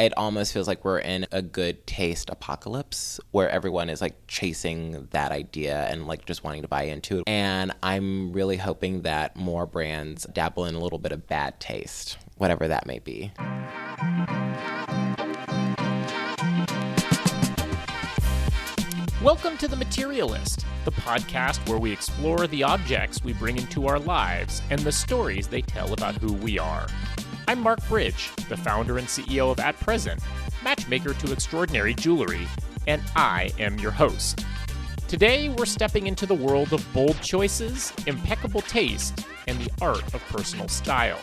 it almost feels like we're in a good taste apocalypse where everyone is like chasing that idea and like just wanting to buy into it. And I'm really hoping that more brands dabble in a little bit of bad taste, whatever that may be. Welcome to The Materialist, the podcast where we explore the objects we bring into our lives and the stories they tell about who we are. I'm Mark Bridge, the founder and CEO of At Present, matchmaker to extraordinary jewelry, and I am your host. Today, we're stepping into the world of bold choices, impeccable taste, and the art of personal style.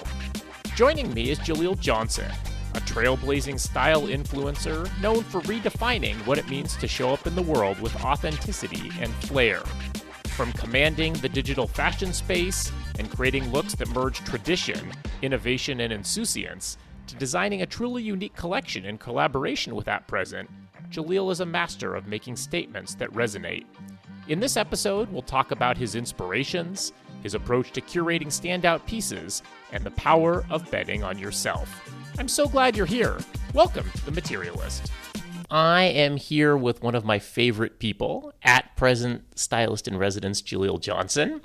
Joining me is Jalil Johnson, a trailblazing style influencer known for redefining what it means to show up in the world with authenticity and flair. From commanding the digital fashion space and creating looks that merge tradition, innovation, and insouciance, to designing a truly unique collection in collaboration with At Present, Jalil is a master of making statements that resonate. In this episode, we'll talk about his inspirations, his approach to curating standout pieces, and the power of betting on yourself. I'm so glad you're here. Welcome to The Materialist. I am here with one of my favorite people, At Present stylist in residence, Jalil Johnson,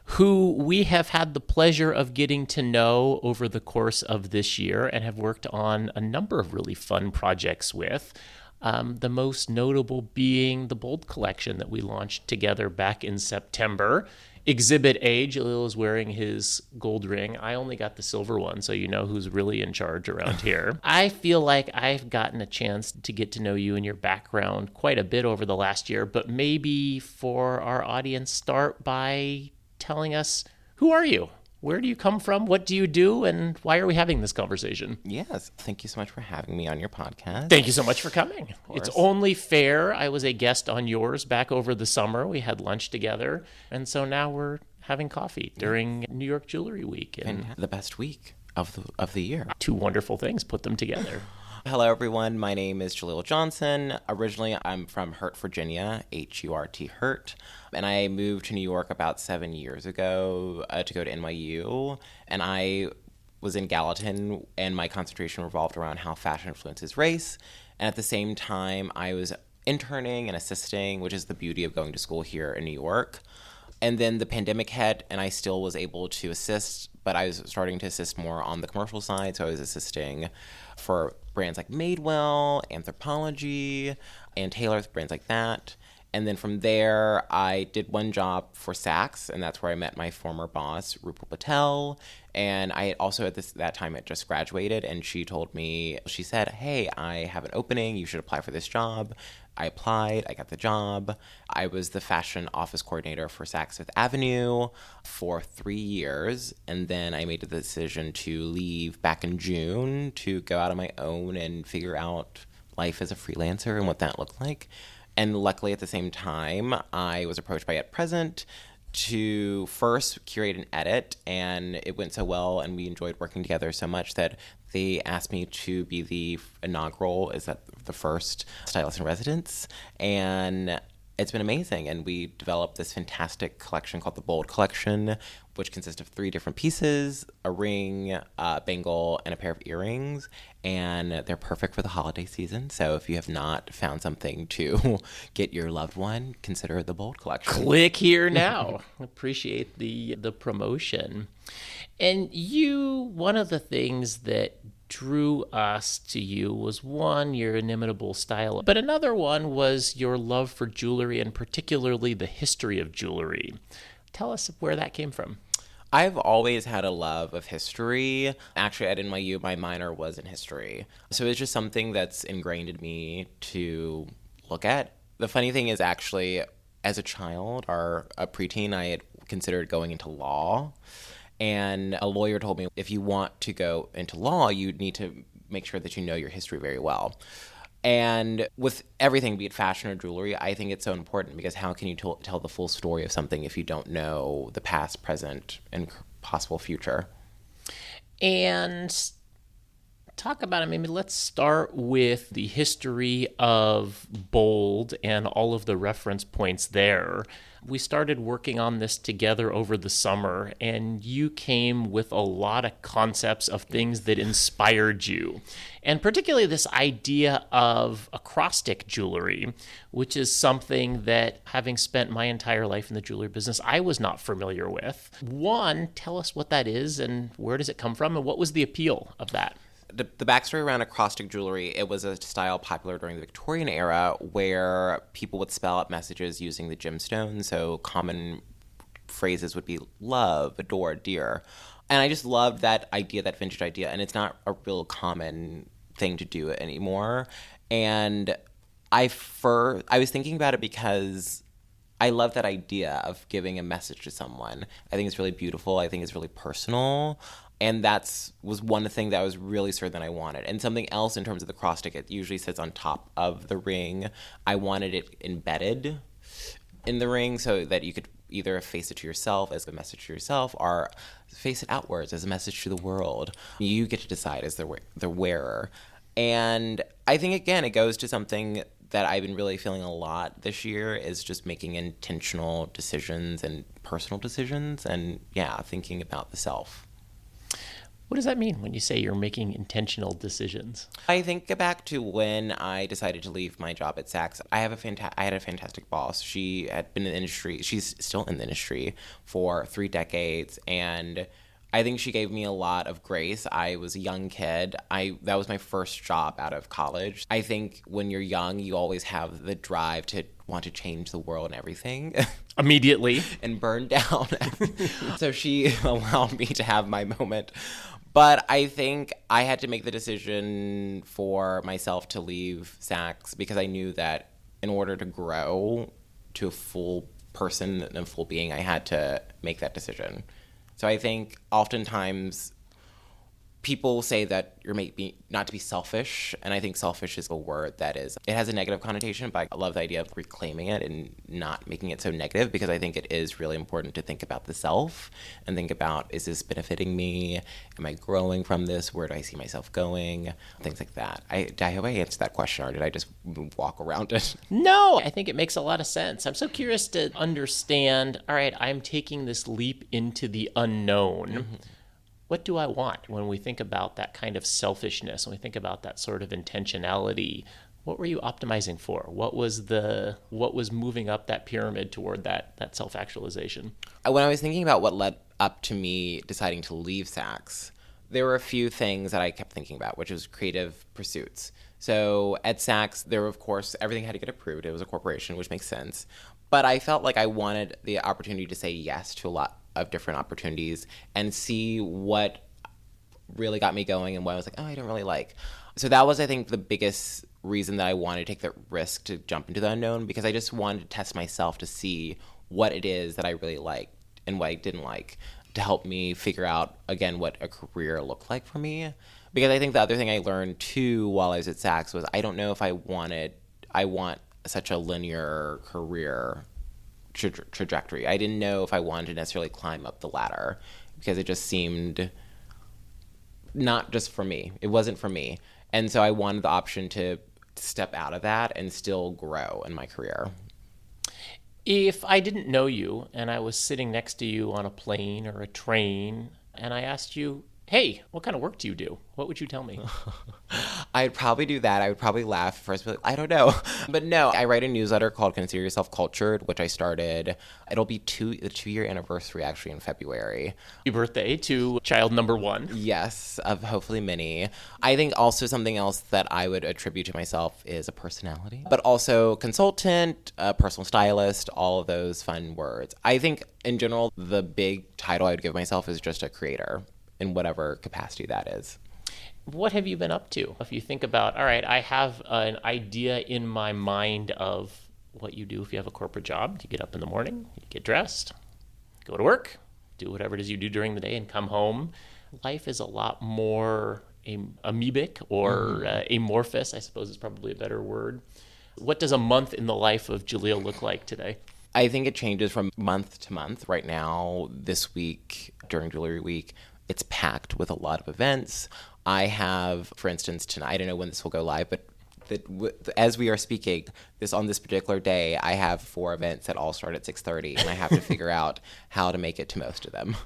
who we have had the pleasure of getting to know over the course of this year and have worked on a number of really fun projects with. The most notable being the Bold collection that we launched together back in September. Exhibit A, Jalil is wearing his gold ring. I only got the silver one, so you know who's really in charge around here. I feel like I've gotten a chance to get to know you and your background quite a bit over the last year, but maybe for our audience, start by telling us, who are you? Where do you come from? What do you do? And why are we having this conversation? Yes. Thank you so much for having me on your podcast. Thank you so much for coming. It's only fair. I was a guest on yours back over the summer. We had lunch together. And so now we're having coffee during New York Jewelry Week. And the best week of the year. Two wonderful things. Put them together. Hello, everyone. My name is Jalil Johnson. Originally, I'm from Hurt, Virginia, H-U-R-T, Hurt. And I moved to New York about 7 years ago to go to NYU. And I was in Gallatin, and my concentration revolved around how fashion influences race. And at the same time, I was interning and assisting, which is the beauty of going to school here in New York. And then the pandemic hit, and I still was able to assist, but I was starting to assist more on the commercial side. So I was assisting for brands like Madewell, Anthropologie, and Taylor's, brands like that. And then from there, I did one job for Saks, and that's where I met my former boss, Rupal Patel. And I also at that time had just graduated, and she said, hey, I have an opening. You should apply for this job. I applied. I got the job. I was the fashion office coordinator for Saks Fifth Avenue for 3 years. And then I made the decision to leave back in June to go out on my own and figure out life as a freelancer and what that looked like. And luckily, at the same time, I was approached by At Present to first curate and edit, and it went so well, and we enjoyed working together so much that they asked me to be the first stylist in residence, and it's been amazing. And we developed this fantastic collection called the Bold collection, which consists of 3 different pieces: a ring, a bangle, and a pair of earrings. And they're perfect for the holiday season. So if you have not found something to get your loved one, consider the Bold collection. Click here now. Appreciate the promotion. And one of the things that drew us to you was, one, your inimitable style, but another one was your love for jewelry, and particularly the history of jewelry. Tell us where that came from. I've always had a love of history. Actually, at NYU, my minor was in history. So it's just something that's ingrained in me to look at. The funny thing is, actually, as a child or a preteen, I had considered going into law. And a lawyer told me, if you want to go into law, you need to make sure that you know your history very well. And with everything, be it fashion or jewelry, I think it's so important, because how can you tell the full story of something if you don't know the past, present, and possible future? And talk about it. Maybe let's start with the history of Bold and all of the reference points there. We started working on this together over the summer, and you came with a lot of concepts of things that inspired you. And particularly this idea of acrostic jewelry, which is something that, having spent my entire life in the jewelry business, I was not familiar with. One, tell us what that is and where does it come from, and what was the appeal of that? The backstory around acrostic jewelry, it was a style popular during the Victorian era where people would spell out messages using the gemstones. So common phrases would be love, adore, dear. And I just loved that idea, that vintage idea. And it's not a real common thing to do anymore. And I was thinking about it because I love that idea of giving a message to someone. I think it's really beautiful. I think it's really personal. And was one thing that I was really certain I wanted. And something else in terms of the acrostic, it usually sits on top of the ring. I wanted it embedded in the ring so that you could either face it to yourself as a message to yourself or face it outwards as a message to the world. You get to decide as the wearer. And I think, again, it goes to something that I've been really feeling a lot this year is just making intentional decisions and personal decisions and, thinking about the self. What does that mean when you say you're making intentional decisions? I think back to when I decided to leave my job at Saks. I had a fantastic boss. She had been in the industry. She's still in the industry for 3 decades, and I think she gave me a lot of grace. I was a young kid. That was my first job out of college. I think when you're young, you always have the drive to want to change the world and everything. Immediately. And burn down. So she allowed me to have my moment. But I think I had to make the decision for myself to leave Saks because I knew that in order to grow to a full person and a full being, I had to make that decision. So I think oftentimes people say that you're not to be selfish, and I think selfish is a word that it has a negative connotation, but I love the idea of reclaiming it and not making it so negative because I think it is really important to think about the self and think about, is this benefiting me? Am I growing from this? Where do I see myself going? Things like that. I hope I answered that question, or did I just walk around it? No, I think it makes a lot of sense. I'm so curious to understand, all right, I'm taking this leap into the unknown. Mm-hmm. What do I want when we think about that kind of selfishness, when we think about that sort of intentionality? What were you optimizing for? What was moving up that pyramid toward that self-actualization? When I was thinking about what led up to me deciding to leave Saks, there were a few things that I kept thinking about, which was creative pursuits. So at Saks, there were, of course, everything had to get approved. It was a corporation, which makes sense. But I felt like I wanted the opportunity to say yes to a lot of different opportunities and see what really got me going and what I was like, oh, I don't really like. So that was, I think, the biggest reason that I wanted to take the risk to jump into the unknown, because I just wanted to test myself to see what it is that I really liked and what I didn't like, to help me figure out, again, what a career looked like for me. Because I think the other thing I learned, too, while I was at Saks was I don't know if I want such a linear career trajectory. I didn't know if I wanted to necessarily climb up the ladder because it just seemed not just for me. It wasn't for me. And so I wanted the option to step out of that and still grow in my career. If I didn't know you and I was sitting next to you on a plane or a train and I asked you, hey, what kind of work do you do? What would you tell me? I'd probably do that. I would probably laugh first, but I don't know. But no, I write a newsletter called Consider Yourself Cultured, which I started. It'll be the 2-year anniversary actually in February. Your birthday to child number 1. Yes, of hopefully many. I think also something else that I would attribute to myself is a personality, but also consultant, personal stylist, all of those fun words. I think in general, the big title I would give myself is just a creator in whatever capacity that is. What have you been up to? If you think about, all right, I have an idea in my mind of what you do if you have a corporate job. You get up in the morning, you get dressed, go to work, do whatever it is you do during the day, and come home. Life is a lot more amoebic or amorphous, I suppose is probably a better word. What does a month in the life of Jalil look like today? I think it changes from month to month. Right now, this week, during Jewelry Week, it's packed with a lot of events. I have, for instance, tonight, I don't know when this will go live, but as we are speaking, on this particular day, I have 4 events that all start at 6:30, and I have to figure out how to make it to most of them.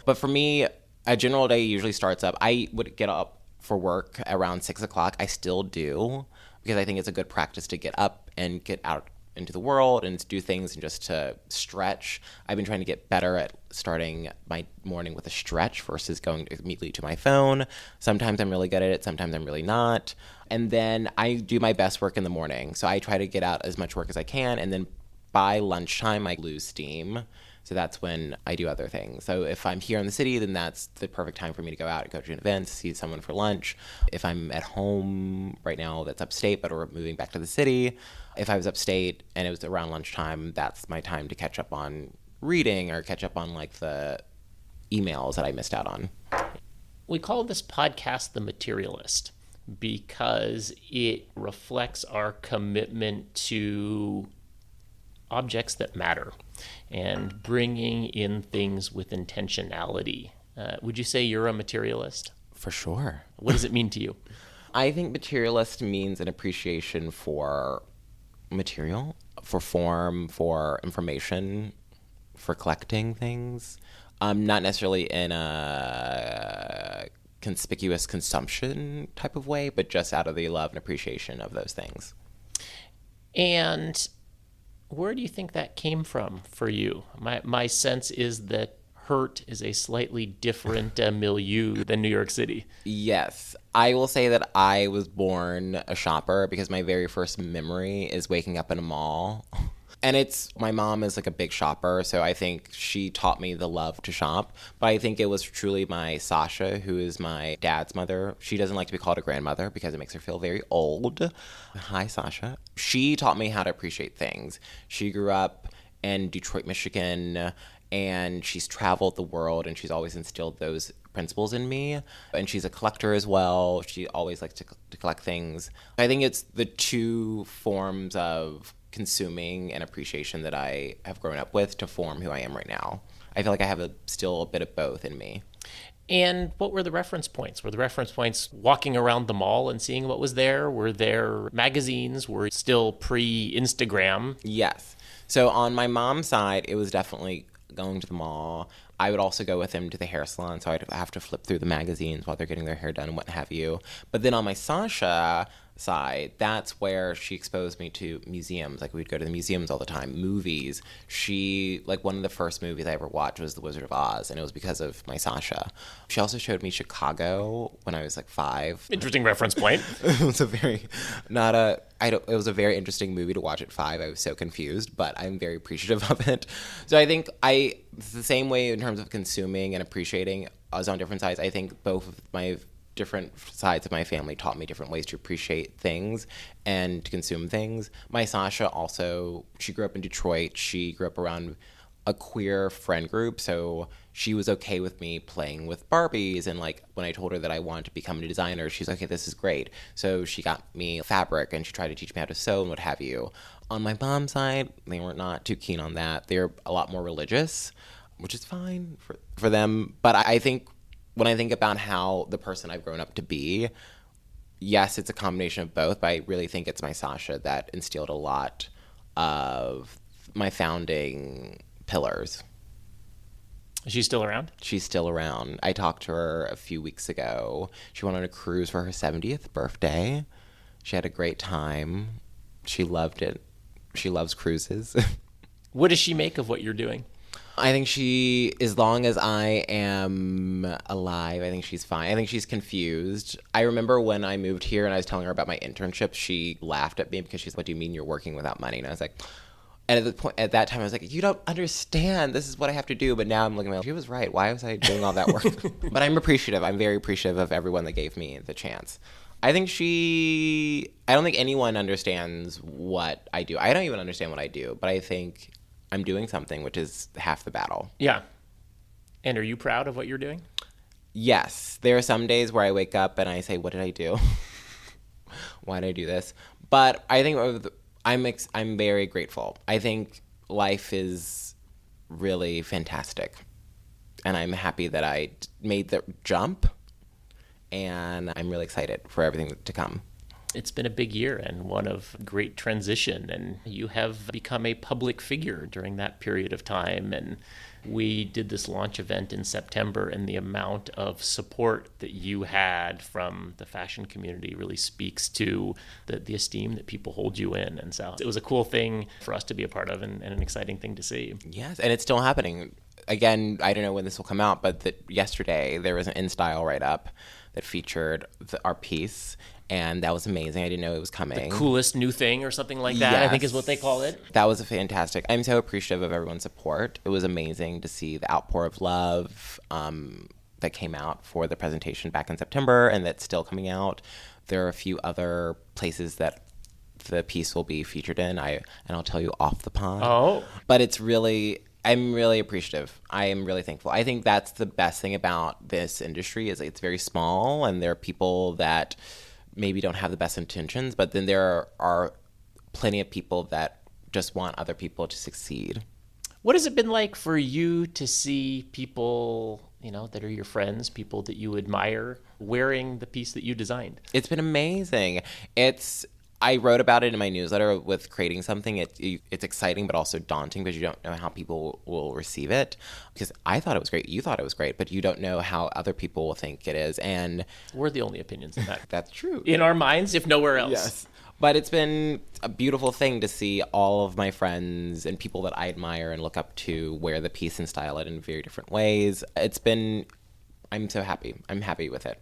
But for me, a general day usually starts up. I would get up for work around 6 o'clock. I still do, because I think it's a good practice to get up and get out into the world and do things and just to stretch. I've been trying to get better at starting my morning with a stretch versus going immediately to my phone. Sometimes I'm really good at it. Sometimes I'm really not. And then I do my best work in the morning. So I try to get out as much work as I can. And then by lunchtime, I lose steam. So that's when I do other things. So if I'm here in the city, then that's the perfect time for me to go out and go to an event, see someone for lunch. If I'm at home right now, that's upstate, but we're moving back to the city. If I was upstate and it was around lunchtime, that's my time to catch up on reading or catch up on like the emails that I missed out on. We call this podcast The Materialist because it reflects our commitment to objects that matter and bringing in things with intentionality. Would you say you're a materialist? For sure. What does it mean to you? I think materialist means an appreciation for material, for form, for information, for collecting things. Not necessarily in a conspicuous consumption type of way, but just out of the love and appreciation of those things. And where do you think that came from for you? My sense is that Hurt is a slightly different milieu than New York City. Yes. I will say that I was born a shopper because my very first memory is waking up in a mall. And my mom is like a big shopper, so I think she taught me the love to shop. But I think it was truly my Sasha, who is my dad's mother. She doesn't like to be called a grandmother because it makes her feel very old. Hi, Sasha. She taught me how to appreciate things. She grew up in Detroit, Michigan, and she's traveled the world, and she's always instilled those principles in me. And she's a collector as well. She always likes to collect things. I think it's the two forms of consuming and appreciation that I have grown up with to form who I am right now. I feel like I have still a bit of both in me. And what were the reference points? Were the reference points walking around the mall and seeing what was there? Were there magazines? Were still pre-Instagram? Yes. So on my mom's side, it was definitely going to the mall. I would also go with them to the hair salon, so I'd have to flip through the magazines while they're getting their hair done and what have you. But then on my Sasha side, that's where she exposed me to museums. Like, we'd go to the museums all the time. Movies. One of the first movies I ever watched was The Wizard of Oz, and it was because of my Sasha. She also showed me Chicago when I was like 5. Interesting reference point. It was it was a very interesting movie to watch at 5. I was so confused, but I'm very appreciative of it. So I think it's the same way in terms of consuming and appreciating us on different sides. I think both of my different sides of my family taught me different ways to appreciate things and to consume things. My Sasha also, she grew up in Detroit. She grew up around a queer friend group, so she was okay with me playing with Barbies. And like, when I told her that I wanted to become a designer, she's like, okay, this is great. So she got me fabric and she tried to teach me how to sew and what have you. On my mom's side, they were not too keen on that. They're a lot more religious, which is fine for them. But I think when I think about how the person I've grown up to be, yes, it's a combination of both, but I really think it's my Sasha that instilled a lot of my founding pillars. Is she still around? She's still around. I talked to her a few weeks ago. She went on a cruise for her 70th birthday. She had a great time. She loved it. She loves cruises. What does she make of what you're doing? I think as long as I am alive, I think she's fine. I think she's confused. I remember when I moved here and I was telling her about my internship, she laughed at me because she's like, what do you mean you're working without money? And I was like, and at that time I was like, you don't understand. This is what I have to do. But now I'm looking at she was right. Why was I doing all that work? But I'm appreciative. I'm very appreciative of everyone that gave me the chance. I don't think anyone understands what I do. I don't even understand what I do, but I think I'm doing something, which is half the battle. Yeah. And are you proud of what you're doing? Yes. There are some days where I wake up and I say, what did I do? Why did I do this? But I think I'm very grateful. I think life is really fantastic. And I'm happy that I made the jump and I'm really excited for everything to come. It's been a big year and one of great transition, and you have become a public figure during that period of time. And we did this launch event in September, and the amount of support that you had from the fashion community really speaks to the esteem that people hold you in. And so it was a cool thing for us to be a part of, and an exciting thing to see. Yes, and it's still happening. Again, I don't know when this will come out, but yesterday there was an InStyle write-up that featured our piece, and that was amazing. I didn't know it was coming. The coolest new thing or something like that, yes. I think is what they call it. That was fantastic. I'm so appreciative of everyone's support. It was amazing to see the outpour of love that came out for the presentation back in September, and that's still coming out. There are a few other places that the piece will be featured in, and I'll tell you off the pod. Oh. But I'm really appreciative. I am really thankful. I think that's the best thing about this industry is it's very small, and there are people that maybe don't have the best intentions, but then there are plenty of people that just want other people to succeed. What has it been like for you to see people, that are your friends, people that you admire, wearing the piece that you designed? It's been amazing. I wrote about it in my newsletter with creating something. It's exciting, but also daunting because you don't know how people will receive it. Because I thought it was great. You thought it was great, but you don't know how other people will think it is. And we're the only opinions in that. That's true. In our minds, if nowhere else. Yes. But it's been a beautiful thing to see all of my friends and people that I admire and look up to wear the piece and style it in very different ways. I'm so happy. I'm happy with it.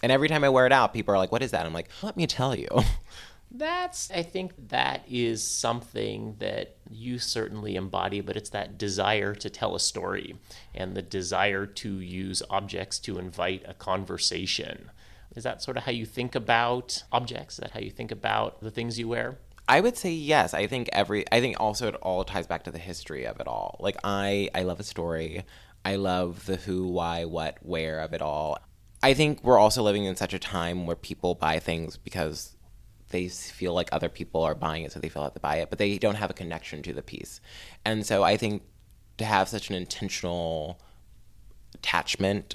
And every time I wear it out, people are like, what is that? I'm like, let me tell you. I think that is something that you certainly embody, but it's that desire to tell a story and the desire to use objects to invite a conversation. Is that sort of how you think about objects? Is that how you think about the things you wear? I would say yes. I think also it all ties back to the history of it all. Like I love a story. I love the who, why, what, where of it all. I think we're also living in such a time where people buy things because they feel like other people are buying it, so they feel like they buy it, but they don't have a connection to the piece. And so I think to have such an intentional attachment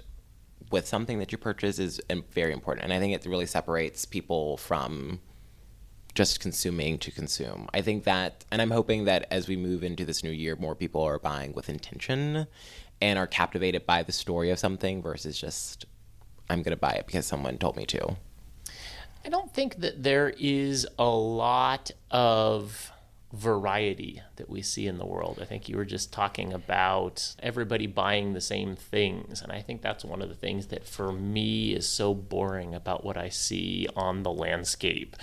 with something that you purchase is very important. And I think it really separates people from just consuming to consume. I think that, and I'm hoping that as we move into this new year, more people are buying with intention and are captivated by the story of something versus just, I'm going to buy it because someone told me to. I don't think that there is a lot of variety that we see in the world. I think you were just talking about everybody buying the same things. And I think that's one of the things that for me is so boring about what I see on the landscape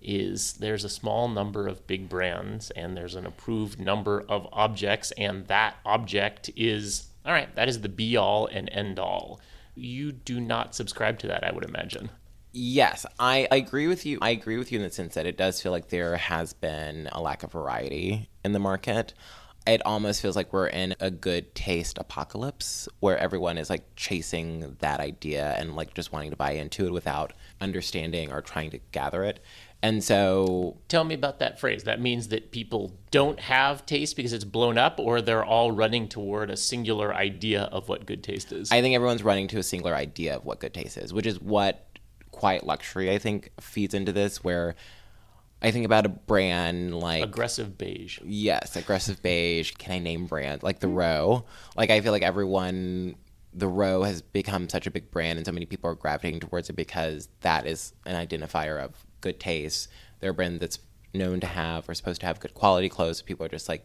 is there's a small number of big brands and there's an approved number of objects, and that object is, all right, that is the be all and end all. You do not subscribe to that, I would imagine. Yes, I agree with you. I agree with you in the sense that it does feel like there has been a lack of variety in the market. It almost feels like we're in a good taste apocalypse where everyone is like chasing that idea and like just wanting to buy into it without understanding or trying to gather it. And so... Tell me about that phrase. That means that people don't have taste because it's blown up, or they're all running toward a singular idea of what good taste is? I think everyone's running to a singular idea of what good taste is, which is what quiet luxury, I think, feeds into this, where I think about a brand like... Aggressive beige. Yes, aggressive beige. Can I name brand? Like the Row. Like I feel like the Row has become such a big brand and so many people are gravitating towards it because that is an identifier of good taste. They're a brand that's known to have or supposed to have good quality clothes. People are just like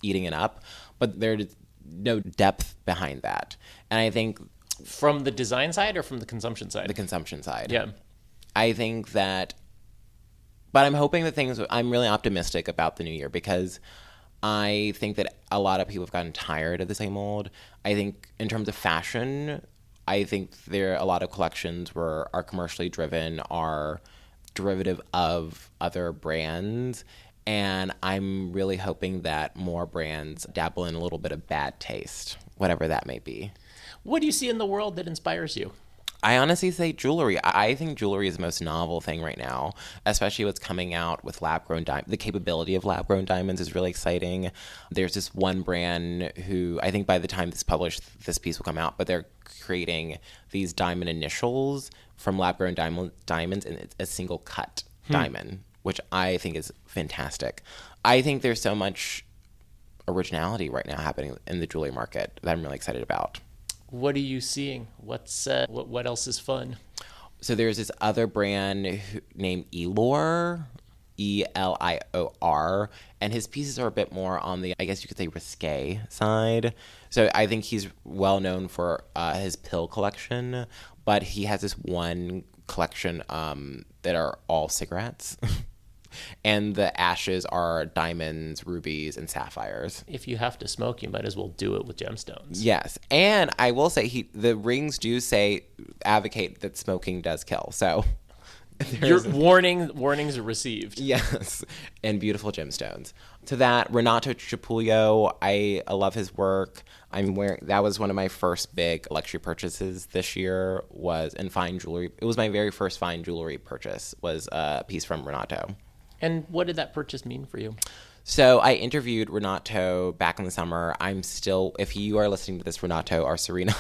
eating it up. But there's no depth behind that. And I think... From the design side or from the consumption side? The consumption side. Yeah. I think that... But I'm hoping that I'm really optimistic about the new year because I think that a lot of people have gotten tired of the same old. I think in terms of fashion, I think there are a lot of collections are commercially driven, are derivative of other brands. And I'm really hoping that more brands dabble in a little bit of bad taste, whatever that may be. What do you see in the world that inspires you? I honestly say jewelry. I think jewelry is the most novel thing right now, especially what's coming out with lab-grown diamonds. The capability of lab-grown diamonds is really exciting. There's this one brand who, I think by the time this published, this piece will come out, but they're creating these diamond initials from lab-grown diamonds, and it's a single cut diamond, which I think is fantastic. I think there's so much originality right now happening in the jewelry market that I'm really excited about. What are you seeing? What else is fun? So there's this other brand named Elor, Elior, and his pieces are a bit more on the, I guess you could say, risque side. So I think he's well known for his pill collection, but he has this one collection that are all cigarettes. And the ashes are diamonds, rubies, and sapphires. If you have to smoke, you might as well do it with gemstones. Yes. And I will say the rings do advocate that smoking does kill. So your warnings are received. Yes. And beautiful gemstones. To that, Renato Cipuglio, I love his work. That was one of my first big luxury purchases this year, was in fine jewelry. It was my very first fine jewelry purchase, was a piece from Renato. And what did that purchase mean for you? So I interviewed Renato back in the summer. If you are listening to this, Renato or Serena,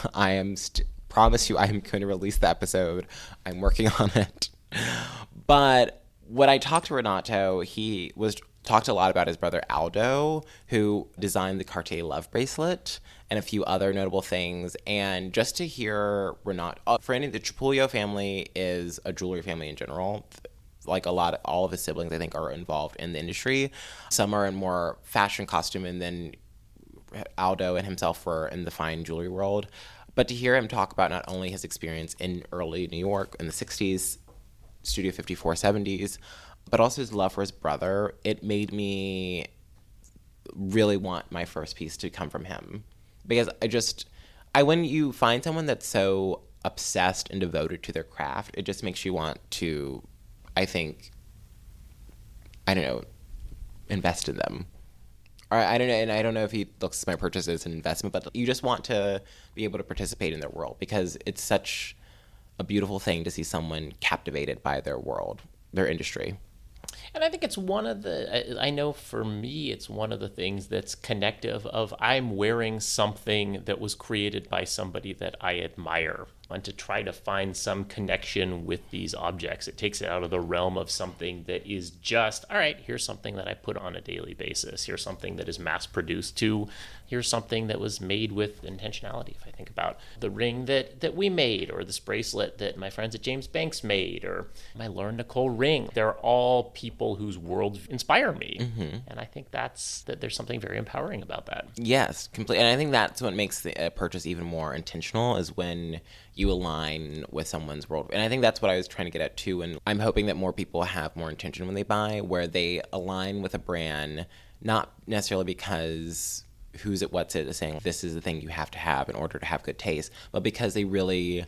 promise you I am going to release the episode. I'm working on it. But when I talked to Renato, he talked a lot about his brother Aldo, who designed the Cartier Love Bracelet and a few other notable things. And just to hear Renato, the Cipuglio family is a jewelry family in general. Like all of his siblings, I think, are involved in the industry. Some are in more fashion costume, and then Aldo and himself were in the fine jewelry world. But to hear him talk about not only his experience in early New York in the 60s, Studio 54, 70s, but also his love for his brother, it made me really want my first piece to come from him. Because when you find someone that's so obsessed and devoted to their craft, it just makes you want to, invest in them. Or I don't know, and I don't know if he looks at my purchase as an investment, but you just want to be able to participate in their world because it's such a beautiful thing to see someone captivated by their world, their industry. And I think it's I know for me, it's one of the things that's connective of I'm wearing something that was created by somebody that I admire. And to try to find some connection with these objects, it takes it out of the realm of something that is just, all right, here's something that I put on a daily basis. Here's something that is mass produced here's something that was made with intentionality. If I think about the ring that we made, or this bracelet that my friends at James Banks made, or my Lauren Nicole ring, they're all people whose worlds inspire me. Mm-hmm. And I think that there's something very empowering about that. Yes, completely. And I think that's what makes the purchase even more intentional, is when you align with someone's world. And I think that's what I was trying to get at too. And I'm hoping that more people have more intention when they buy, where they align with a brand, not necessarily because what's it is saying this is the thing you have to have in order to have good taste, but because they really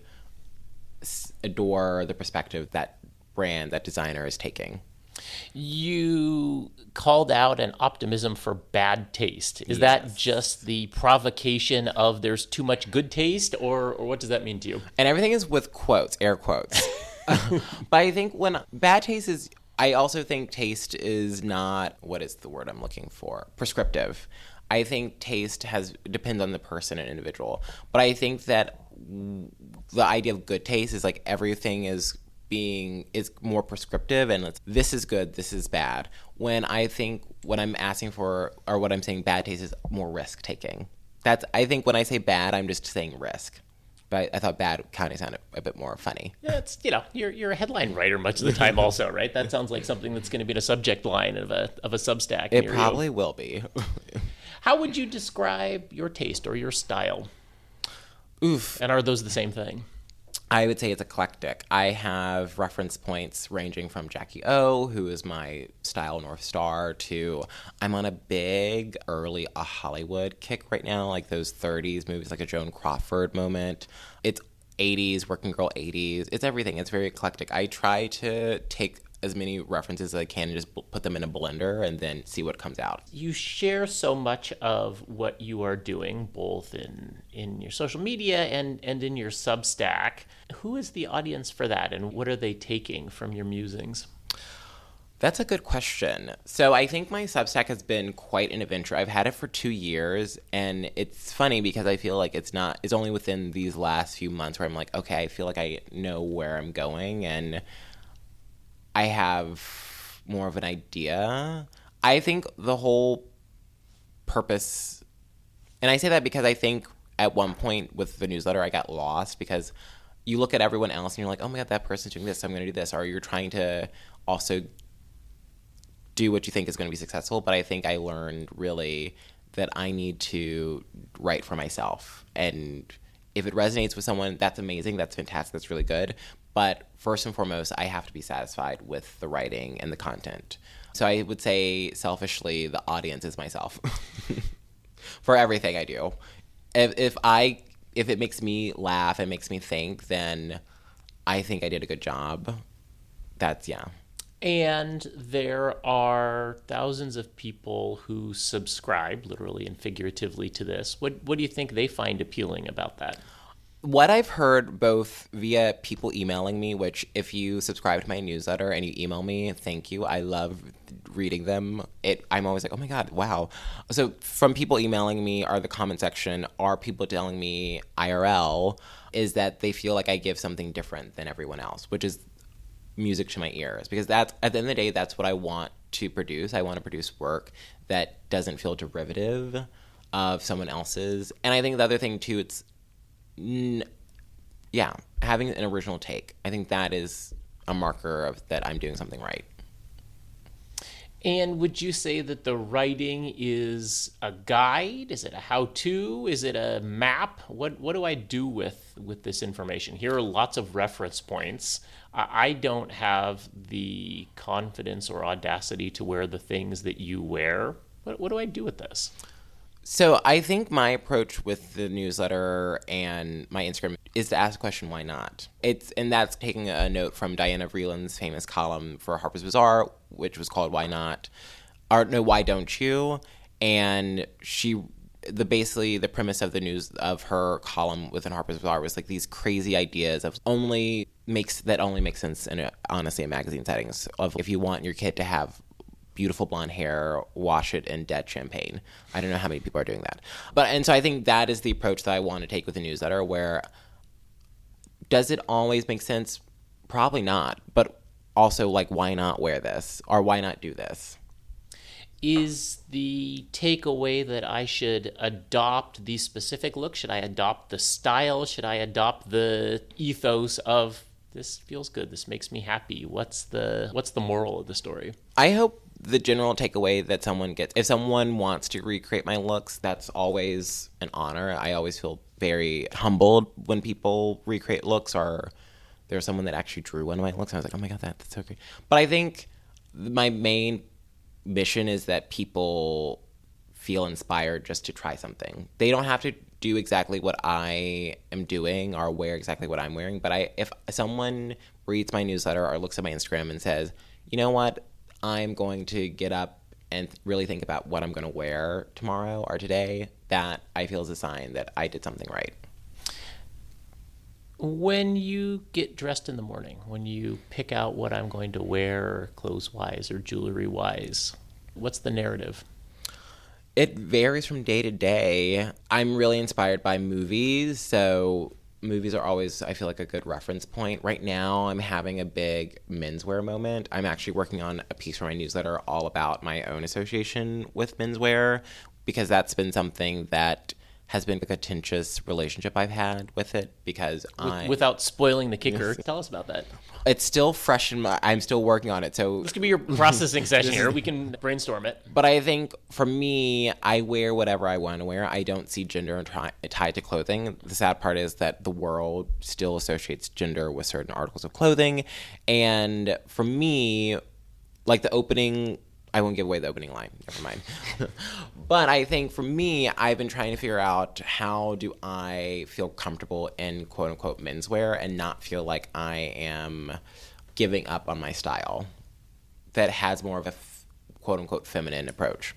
adore the perspective that brand, that designer is taking. You called out an optimism for bad taste. Is Yes. that just the provocation of there's too much good taste, or what does that mean to you? And everything is with quotes, air quotes. But I think when bad taste is, I also think taste is not, what is the word I'm looking for? Prescriptive. I think taste depends on the person and individual. But I think that the idea of good taste is like everything is more prescriptive, and this is good, this is bad. When I think what I'm asking for, or what I'm saying bad taste, is more risk taking. I think when I say bad, I'm just saying risk. But I thought bad kind of sounded a bit more funny. Yeah, it's, you're a headline writer much of the time also, right? That sounds like something that's going to be in a subject line of a Substack. It probably will be. How would you describe your taste or your style? Oof. And are those the same thing? I would say it's eclectic. I have reference points ranging from Jackie O, who is my style North Star, to I'm on a big early Hollywood kick right now, like those 30s movies, like a Joan Crawford moment. It's 80s, working girl 80s. It's everything. It's very eclectic. I try to take as many references as I can and just put them in a blender and then see what comes out. You share so much of what you are doing, both in your social media and in your Substack. Who is the audience for that, and what are they taking from your musings? That's a good question. So I think my Substack has been quite an adventure. I've had it for 2 years, and it's funny because I feel like it's only within these last few months where I'm like, okay, I feel like I know where I'm going, and I have more of an idea. I think the whole purpose, and I say that because I think at one point with the newsletter, I got lost because you look at everyone else and you're like, oh my God, that person's doing this, so I'm going to do this. Or you're trying to also do what you think is going to be successful. But I think I learned really that I need to write for myself. And if it resonates with someone, that's amazing. That's fantastic. That's really good. But first and foremost, I have to be satisfied with the writing and the content. So I would say selfishly, the audience is myself for everything I do. If it makes me laugh and makes me think, then I think I did a good job. Yeah. And there are thousands of people who subscribe, literally and figuratively, to this. What do you think they find appealing about that? What I've heard both via people emailing me, which if you subscribe to my newsletter and you email me, thank you. I love reading them. I'm always like, oh my God, wow. So from people emailing me or the comment section, or people telling me IRL, is that they feel like I give something different than everyone else, which is music to my ears, because that's, at the end of the day, that's what I want to produce. I want to produce work that doesn't feel derivative of someone else's. And I think the other thing too, it's having an original take. I think that is a marker of that I'm doing something right. And would you say that the writing is a guide? Is it a how-to? Is it a map? What do I do with this information? Here are lots of reference points. I don't have the confidence or audacity to wear the things that you wear. What do I do with this? So I think my approach with the newsletter and my Instagram is to ask the question, why not? And that's taking a note from Diana Vreeland's famous column for Harper's Bazaar, which was called Why Not? Or no, Why Don't You? And basically the premise of of her column within Harper's Bazaar was like these crazy ideas of only makes sense in honestly in magazine settings, of if you want your kid to have beautiful blonde hair, wash it in dead champagne. I don't know how many people are doing that. And so I think that is the approach that I want to take with the newsletter, where does it always make sense? Probably not. But also, like, why not wear this? Or why not do this? Is the takeaway that I should adopt the specific look? Should I adopt the style? Should I adopt the ethos of this feels good, this makes me happy? What's the moral of the story? I hope the general takeaway that someone gets, if someone wants to recreate my looks, that's always an honor. I always feel very humbled when people recreate looks, or there's someone that actually drew one of my looks. And I was like, oh my God, that's so great. But I think my main mission is that people feel inspired just to try something. They don't have to do exactly what I am doing or wear exactly what I'm wearing. But if someone reads my newsletter or looks at my Instagram and says, you know what, I'm going to get up and really think about what I'm going to wear tomorrow or today, that I feel is a sign that I did something right. When you get dressed in the morning, when you pick out what I'm going to wear clothes-wise or jewelry-wise, what's the narrative? It varies from day to day. I'm really inspired by movies, so movies are always, I feel like, a good reference point. Right now, I'm having a big menswear moment. I'm actually working on a piece for my newsletter all about my own association with menswear, because that's been something that has been a contentious relationship I've had with it, because Without spoiling the kicker, tell us about that. It's still fresh I'm still working on it. So this could be your processing session here. We can brainstorm it. But I think for me, I wear whatever I want to wear. I don't see gender tied to clothing. The sad part is that the world still associates gender with certain articles of clothing. And for me, like the opening, I won't give away the opening line. Never mind. But I think for me, I've been trying to figure out, how do I feel comfortable in quote unquote menswear and not feel like I am giving up on my style. that has more of a quote-unquote feminine approach.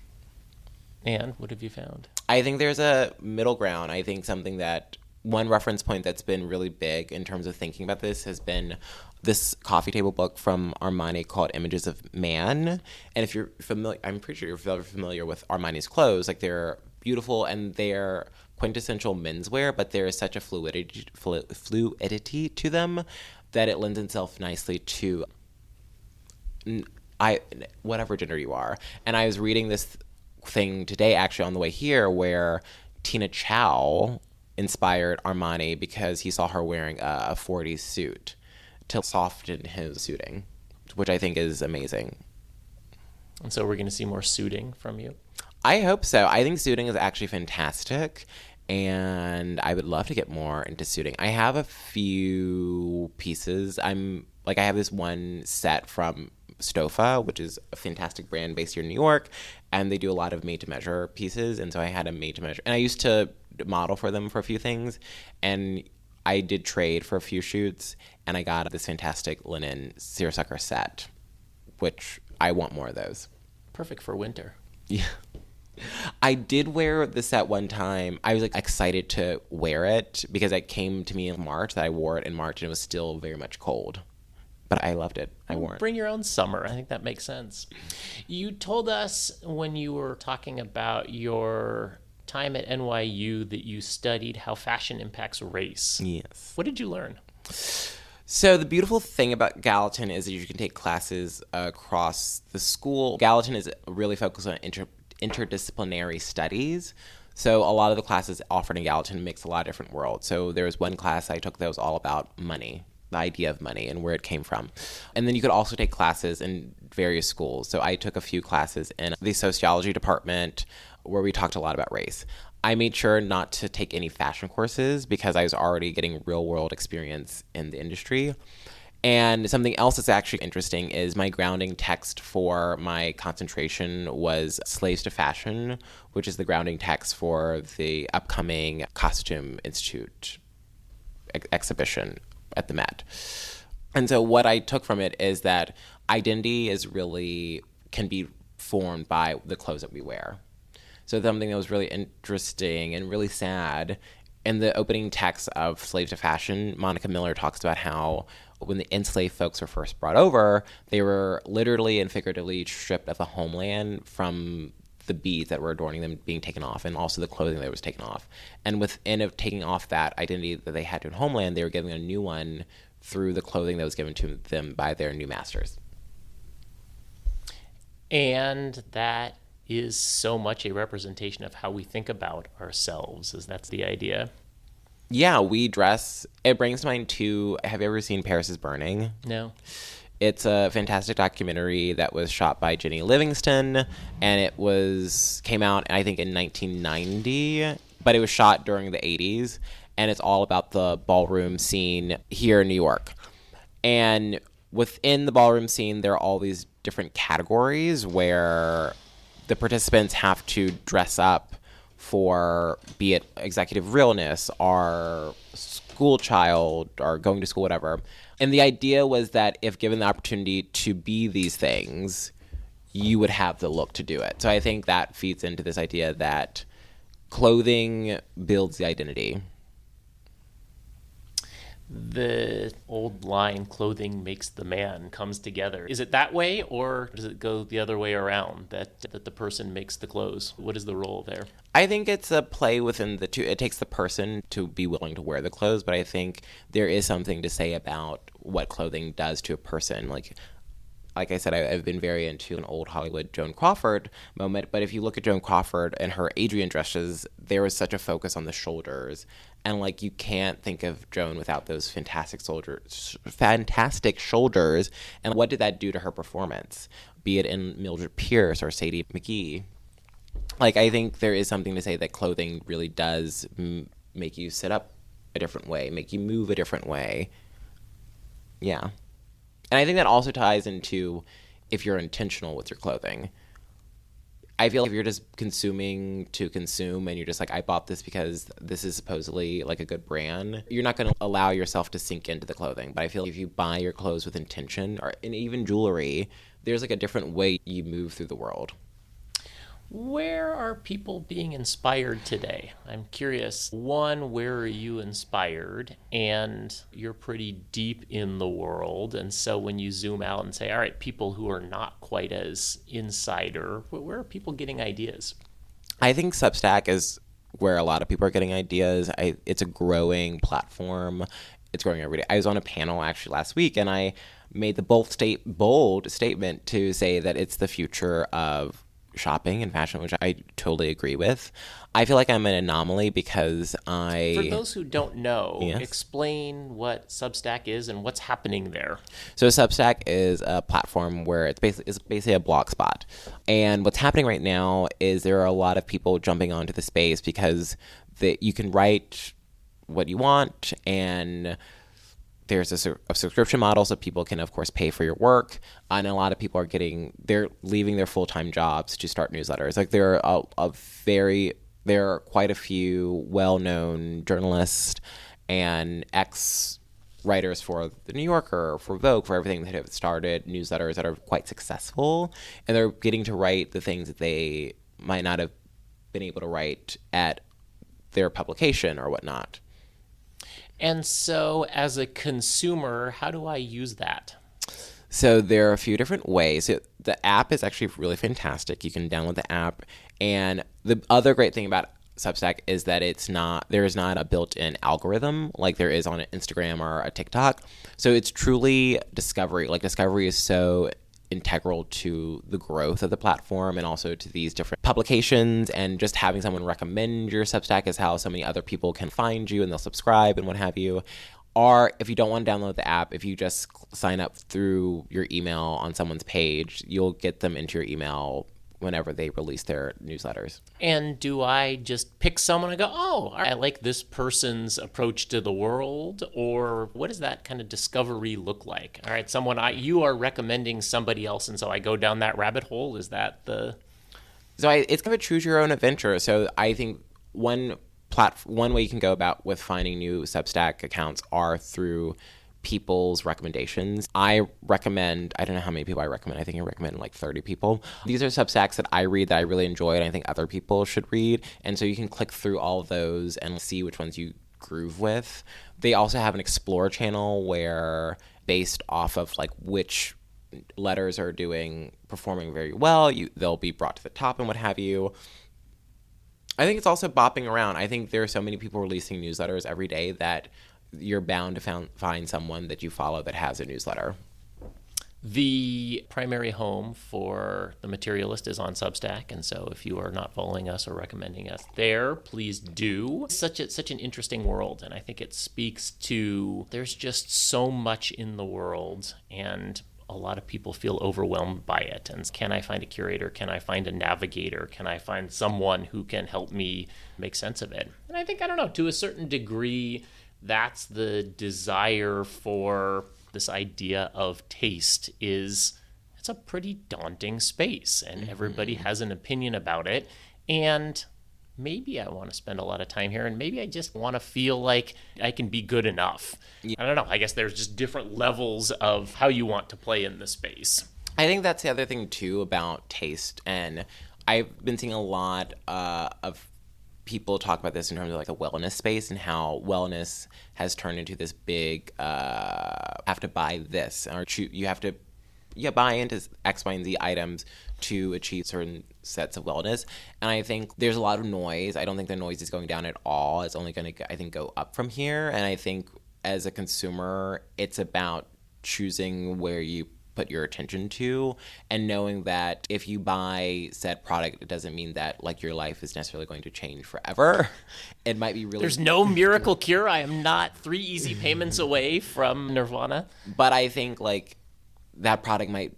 And what have you found? I think there's a middle ground. I think something that one reference point that's been really big in terms of thinking about this has been this coffee table book from Armani called Images of Man. And if you're familiar, I'm pretty sure you're familiar with Armani's clothes. Like, they're beautiful and they're quintessential menswear, but there is such a fluidity to them that it lends itself nicely to whatever gender you are. And I was reading this thing today, actually, on the way here, where Tina Chow inspired Armani because he saw her wearing a 40s suit to soften his suiting, which I think is amazing. And so we're going to see more suiting from you? I hope so. I think suiting is actually fantastic, and I would love to get more into suiting. I have a few pieces. I have this one set from Stofa, which is a fantastic brand based here in New York, and they do a lot of made-to-measure pieces, and so I had a made-to-measure. And I used to model for them for a few things, and I did trade for a few shoots, and I got this fantastic linen seersucker set, which I want more of those. Perfect for winter. Yeah. I did wear the set one time. I was excited to wear it because it came to me in March, that I wore it in March, and it was still very much cold. But I loved it. I wore it. Bring your own summer. I think that makes sense. You told us when you were talking about your time at NYU that you studied how fashion impacts race. Yes. What did you learn? So the beautiful thing about Gallatin is that you can take classes across the school. Gallatin is really focused on interdisciplinary studies. So a lot of the classes offered in Gallatin mix a lot of different worlds. So there was one class I took that was all about money, the idea of money and where it came from. And then you could also take classes in various schools. So I took a few classes in the sociology department where we talked a lot about race. I made sure not to take any fashion courses because I was already getting real world experience in the industry. And something else that's actually interesting is my grounding text for my concentration was Slaves to Fashion, which is the grounding text for the upcoming Costume Institute exhibition at the Met. And so what I took from it is that identity can be formed by the clothes that we wear. So something that was really interesting and really sad, in the opening text of Slave to Fashion, Monica Miller talks about how when the enslaved folks were first brought over, they were literally and figuratively stripped of the homeland from the beads that were adorning them being taken off, and also the clothing that was taken off. And within of taking off that identity that they had to in homeland, they were giving a new one through the clothing that was given to them by their new masters. And that is so much a representation of how we think about ourselves, as that's the idea. Yeah, we dress. It brings to mind too. Have you ever seen Paris is Burning? No. It's a fantastic documentary that was shot by Jenny Livingston, and it came out, I think, in 1990, but it was shot during the 80s, and it's all about the ballroom scene here in New York. And within the ballroom scene, there are all these different categories where the participants have to dress up for, be it executive realness or school child or going to school, whatever. And the idea was that if given the opportunity to be these things, you would have the look to do it. So I think that feeds into this idea that clothing builds the identity. The old line, clothing makes the man, comes together. Is it that way, or does it go the other way around, that the person makes the clothes? What is the role there? I think it's a play within the two. It takes the person to be willing to wear the clothes, but I think there is something to say about what clothing does to a person. Like I said, I've been very into an old Hollywood Joan Crawford moment, but if you look at Joan Crawford and her Adrian dresses, there was such a focus on the shoulders. And you can't think of Joan without those fantastic shoulders. And what did that do to her performance? Be it in Mildred Pierce or Sadie McGee. I think there is something to say that clothing really does make you sit up a different way, make you move a different way. Yeah. And I think that also ties into if you're intentional with your clothing. I feel if you're just consuming to consume and you're just like, I bought this because this is supposedly like a good brand, you're not going to allow yourself to sink into the clothing. But I feel if you buy your clothes with intention, or and even jewelry, there's like a different way you move through the world. Where are people being inspired today? I'm curious. One, where are you inspired? And you're pretty deep in the world. And so when you zoom out and say, all right, people who are not quite as insider, where are people getting ideas? I think Substack is where a lot of people are getting ideas. It's a growing platform. It's growing every day. I was on a panel actually last week, and I made the bold statement to say that it's the future of shopping and fashion, which I totally agree with. I feel like I'm an anomaly because For those who don't know, Yes. explain what Substack is and what's happening there. So Substack is a platform where it's basically a blog spot. And what's happening right now is there are a lot of people jumping onto the space because you can write what you want, and there's a subscription model, so people can, of course, pay for your work. And a lot of people they're leaving their full-time jobs to start newsletters. Like there are quite a few well-known journalists and ex-writers for The New Yorker, for Vogue, for everything that have started newsletters that are quite successful. And they're getting to write the things that they might not have been able to write at their publication or whatnot. And so as a consumer, how do I use that? So there are a few different ways. The app is actually really fantastic. You can download the app. And the other great thing about Substack is that there is not a built-in algorithm like there is on Instagram or a TikTok. So it's truly discovery. Like discovery is so integral to the growth of the platform and also to these different publications, and just having someone recommend your Substack is how so many other people can find you and they'll subscribe and what have you. Or if you don't want to download the app, if you just sign up through your email on someone's page, you'll get them into your email whenever they release their newsletters. And do I just pick someone and go, oh, I like this person's approach to the world? Or what does that kind of discovery look like? All right, you are recommending somebody else, and so I go down that rabbit hole. Is that the... So it's kind of a choose your own adventure. So I think one way you can go about with finding new Substack accounts are through people's recommendations. I don't know how many people I recommend. I think I recommend like 30 people. These are Substacks that I read that I really enjoy and I think other people should read. And so you can click through all of those and see which ones you groove with. They also have an Explore channel where, based off of like which letters are performing very well, they'll be brought to the top and what have you. I think it's also bopping around. I think there are so many people releasing newsletters every day that you're bound to find someone that you follow that has a newsletter. The primary home for The Materialist is on Substack, and so if you are not following us or recommending us there, please do. It's such an interesting world, and I think it speaks to there's just so much in the world, and a lot of people feel overwhelmed by it. And can I find a curator? Can I find a navigator? Can I find someone who can help me make sense of it? And I think, I don't know, to a certain degree, that's the desire for this idea of taste. It's a pretty daunting space, and everybody has an opinion about it. And maybe I want to spend a lot of time here, and maybe I just want to feel like I can be good enough. Yeah. I don't know. I guess there's just different levels of how you want to play in the space. I think that's the other thing, too, about taste. And I've been seeing a lot of people talk about this in terms of like a wellness space and how wellness has turned into this big have to buy this, or you have to buy into X, Y, and Z items to achieve certain sets of wellness. And I think there's a lot of noise. I don't think the noise is going down at all. It's only going to, I think, go up from here. And I think as a consumer, it's about choosing where you put your attention to, and knowing that if you buy said product, it doesn't mean that like your life is necessarily going to change forever. It might be really... There's no miracle cure. I am not 3 easy payments away from nirvana. But I think like that product might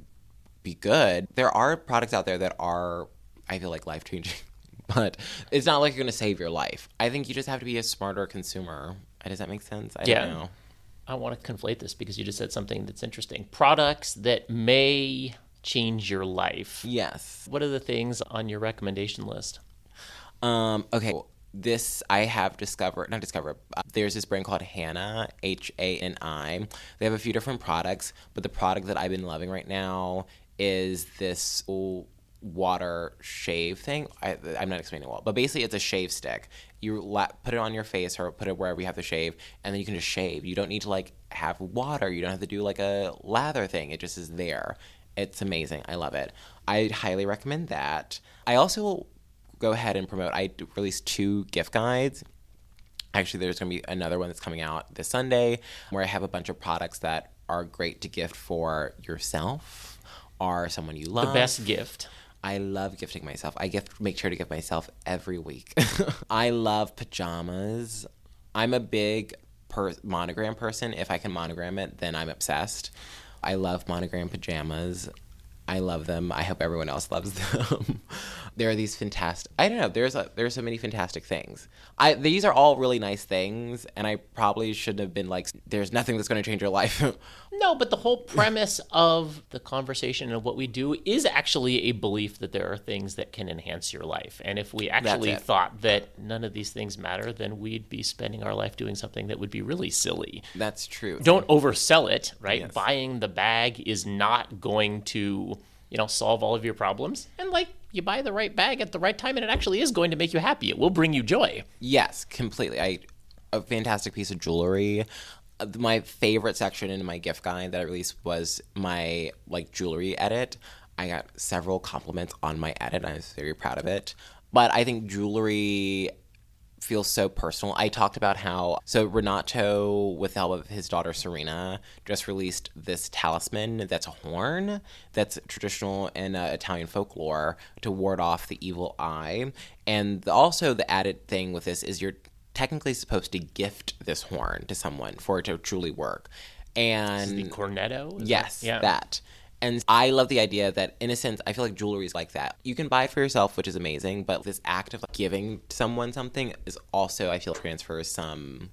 be good. There are products out there that are, I feel like, life-changing, but it's not like you're going to save your life. I think you just have to be a smarter consumer. Does that make sense? I don't know. I want to conflate this because you just said something that's interesting. Products that may change your life. Yes. What are the things on your recommendation list? Okay. This I have there's this brand called Hana, Hani. They have a few different products, but the product that I've been loving right now is this water shave thing. I'm not explaining it well, but basically it's a shave stick. You put it on your face or put it wherever you have to shave, and then you can just shave. You don't need to like have water. You don't have to do like a lather thing. It just is there. It's amazing. I love it. I highly recommend that. I also go ahead and promote. I released 2 gift guides. Actually, there's going to be another one that's coming out this Sunday where I have a bunch of products that are great to gift for yourself or someone you love. The best gift. I love gifting myself. Make sure to gift myself every week. I love pajamas. I'm a big monogram person. If I can monogram it, then I'm obsessed. I love monogram pajamas. I love them. I hope everyone else loves them. There are these fantastic. I don't know. There's so many fantastic things. These are all really nice things, and I probably shouldn't have been like, there's nothing that's going to change your life. No, but the whole premise of the conversation and of what we do is actually a belief that there are things that can enhance your life. And if we actually thought that none of these things matter, then we'd be spending our life doing something that would be really silly. That's true. Don't oversell it, right? Yes. Buying the bag is not going to, solve all of your problems. And you buy the right bag at the right time, and it actually is going to make you happy. It will bring you joy. Yes, completely. A fantastic piece of jewelry. My favorite section in my gift guide that I released was my jewelry edit. I got several compliments on my edit. I was very proud of it. But I think jewelry feels so personal. I talked about how Renato, with the help of his daughter Serena, just released this talisman that's a horn that's traditional in Italian folklore to ward off the evil eye. And also the added thing with this is you're technically supposed to gift this horn to someone for it to truly work. And this is the cornetto? That. And I love the idea that, in a sense, I feel like jewelry is like that. You can buy it for yourself, which is amazing, but this act of giving someone something is also, I feel, transfers some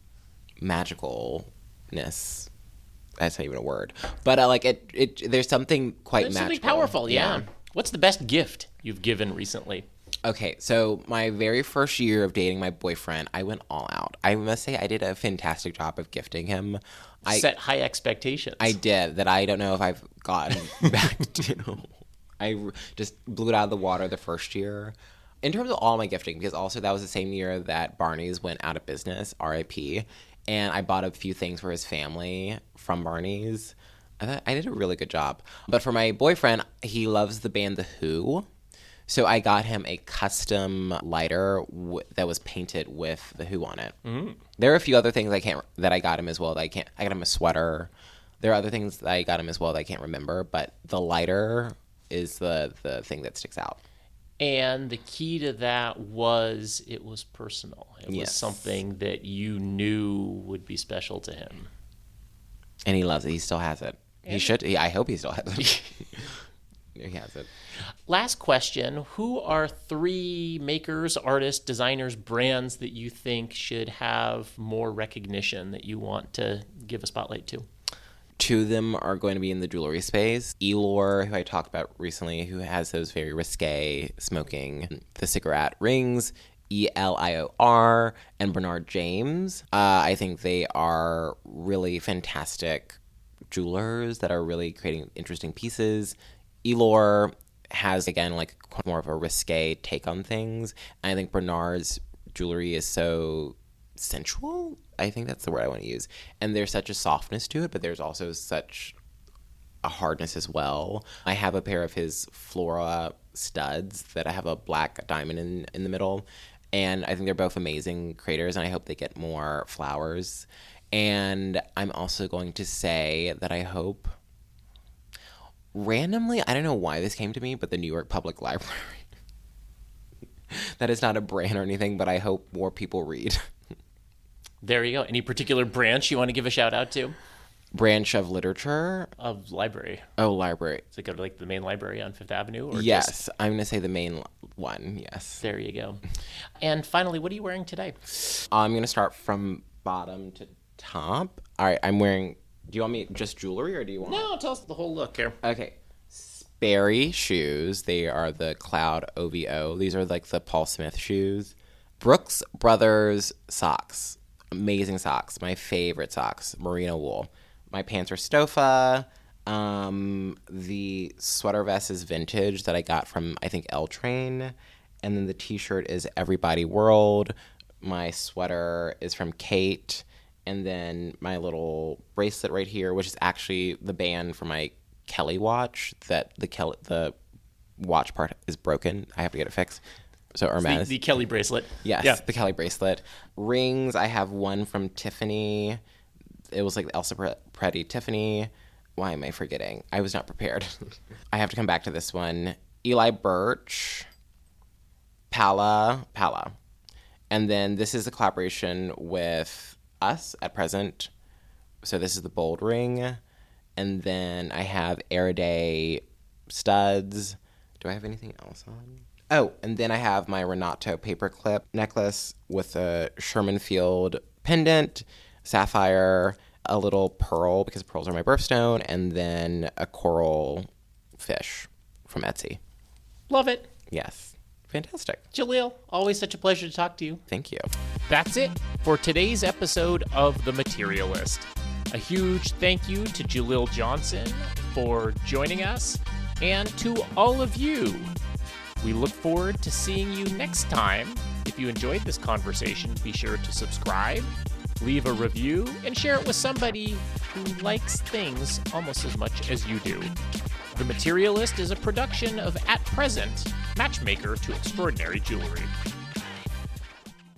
magicalness. That's not even a word. But there's something quite magical. Something powerful, yeah. What's the best gift you've given recently? Okay, so my very first year of dating my boyfriend, I went all out. I must say I did a fantastic job of gifting him. Set high expectations. I did, that I don't know if I've gotten back to. I just blew it out of the water the first year. In terms of all my gifting, because also that was the same year that Barney's went out of business, RIP, and I bought a few things for his family from Barney's. I thought I did a really good job. But for my boyfriend, he loves the band The Who. So I got him a custom lighter that was painted with The Who on it. Mm. There are a few other things that I got him as well. I got him a sweater. There are other things that I got him as well that I can't remember. But the lighter is the thing that sticks out. And the key to that was it was personal. It was something that you knew would be special to him. And he loves it. He still has it. He should. I hope he still has it. He has it. Last question. Who are 3 makers, artists, designers, brands that you think should have more recognition that you want to give a spotlight to? 2 of them are going to be in the jewelry space. Elor, who I talked about recently, who has those very risque smoking, the cigarette rings. Elior, and Bernard James. I think they are really fantastic jewelers that are really creating interesting pieces. Elor has, again, more of a risque take on things. And I think Bernard's jewelry is so sensual. I think that's the word I want to use. And there's such a softness to it, but there's also such a hardness as well. I have a pair of his Flora studs that I have a black diamond in the middle. And I think they're both amazing creators, and I hope they get more flowers. And I'm also going to say that I hope, randomly, I don't know why this came to me, but the New York Public Library. That is not a brand or anything, but I hope more people read. There you go. Any particular branch you want to give a shout out to? Branch of literature? Of library. Oh, library. Does it go to the main library on Fifth Avenue? Or yes, I'm going to say the main one, yes. There you go. And finally, what are you wearing today? I'm going to start from bottom to top. All right, I'm wearing, do you want me just jewelry or do you want? No, tell us the whole look here. Okay. Sperry shoes. They are the Cloud OVO. These are like the Paul Smith shoes. Brooks Brothers socks. Amazing socks. My favorite socks. Merino wool. My pants are Stofa. The sweater vest is vintage that I got from, I think, L Train. And then the t-shirt is Everybody World. My sweater is from Kate. And then my little bracelet right here, which is actually the band for my Kelly watch, that the watch part is broken. I have to get it fixed. So Hermes. The Kelly bracelet. Yes, yeah. The Kelly bracelet. Rings, I have one from Tiffany. It was like Elsa Preti Tiffany. Why am I forgetting? I was not prepared. I have to come back to this one. Eli Birch. Pala. And then this is a collaboration with us at present. So this is the bold ring. And then I have Airaday studs. Do I have anything else on? Oh, and then I have my Renato paperclip necklace with a Sherman Field pendant, sapphire, a little pearl because pearls are my birthstone, and then a coral fish from Etsy. Love it. Yes. Fantastic. Jalil, always such a pleasure to talk to you. Thank you. That's it for today's episode of The Materialist. A huge thank you to Jalil Johnson for joining us, and to all of you. We look forward to seeing you next time. If you enjoyed this conversation, be sure to subscribe, leave a review, and share it with somebody who likes things almost as much as you do. The Materialist is a production of At Present, matchmaker to extraordinary jewelry.